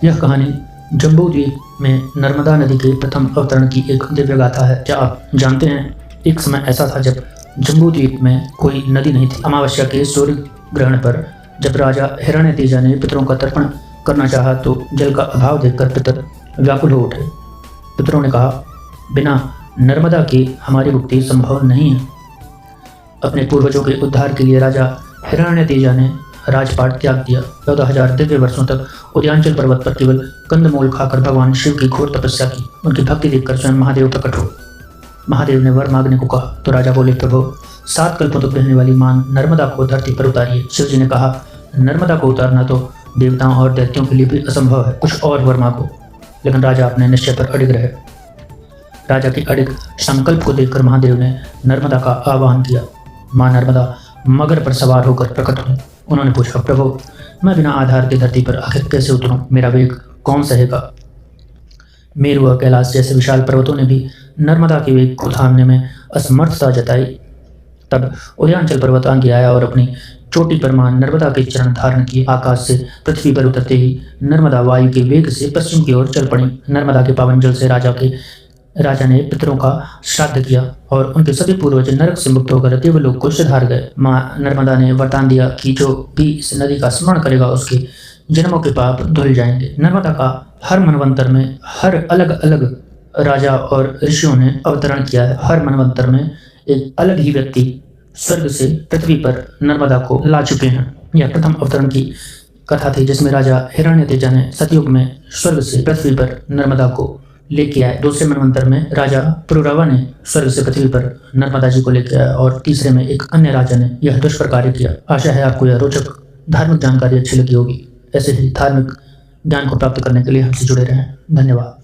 यह कहानी जम्बू द्वीप में नर्मदा नदी के प्रथम अवतरण की एक दिव्य गाथा है। क्या आप जानते हैं, एक समय ऐसा था जब जम्बू द्वीप में कोई नदी नहीं थी। अमावस्या के सूर्य ग्रहण पर जब राजा हिरण्यतेजा ने पितरों का तर्पण करना चाहा तो जल का अभाव देखकर पितर व्याकुल हो उठे। पितरों ने कहा, बिना नर्मदा के हमारी मुक्ति संभव नहीं है। अपने पूर्वजों के उद्धार के लिए राजा हिरण्यतेजा ने राजपाट त्याग दिया। 14,000 दिव्य वर्षों तक उदयांचल पर्वत पर केवल कंदमूल खाकर भगवान शिव की घोर तपस्या की। उनकी भक्ति देखकर स्वयं महादेव प्रकट हुए। महादेव ने वर मांगने को कहा तो राजा बोले, प्रभु 7 कल्पों तक बहने वाली मान नर्मदा को धरती पर उतारिए। शिव जी ने कहा, नर्मदा को उतारना तो देवताओं और दैत्यों के लिए भी असंभव है, कुछ और वर मांगो। लेकिन राजा अपने निश्चय पर अडिग रहे। राजा के अडिग संकल्प को देखकर महादेव ने नर्मदा का आह्वान किया। मां नर्मदा मगर पर सवार होकर प्रकट हुई। उन्होंने पूछा, प्रभु मैं बिना आधार की धरती पर आखिर कैसे उतरूं? मेरा वेग कौन सहेगा? मेरु व कैलाश जैसे विशाल पर्वतों ने भी नर्मदा के वेग को थामने में असमर्थता जताई। तब उदयांचल पर्वत आगे आया और अपनी चोटी पर मां नर्मदा के चरण धारण किए। आकाश से पृथ्वी पर उतरते ही नर्मदा वायु के वेग से पश्चिम की ओर चल पड़ी। नर्मदा के पावन जल से राजा ने पितरों का श्राद्ध किया और उनके सभी पूर्वज नरक से मुक्त होकर देवलोक को सिधार गए। मां नर्मदा ने वरदान दिया कि जो भी इस नदी का स्मरण करेगा उसके जन्मों के पाप धुल जाएंगे। नर्मदा का हर मनवंतर में हर अलग अलग राजा और ऋषियों ने अवतरण किया है। हर मनवंतर में एक अलग ही व्यक्ति स्वर्ग से पृथ्वी पर नर्मदा को ला चुके हैं। यह प्रथम अवतरण की कथा थी जिसमें राजा हिरण्यतेजा ने सतयुग में स्वर्ग से पृथ्वी पर नर्मदा को लेके आए। दूसरे मनवंतर में राजा पुरुरवा ने स्वर्ग से पृथ्वी पर नर्मदा जी को लेके आया और तीसरे में एक अन्य राजा ने यह दुष्कर कार्य किया। आशा है आपको यह रोचक धार्मिक जानकारी अच्छी लगी होगी। ऐसे ही धार्मिक ज्ञान को प्राप्त करने के लिए हमसे जुड़े रहें। धन्यवाद।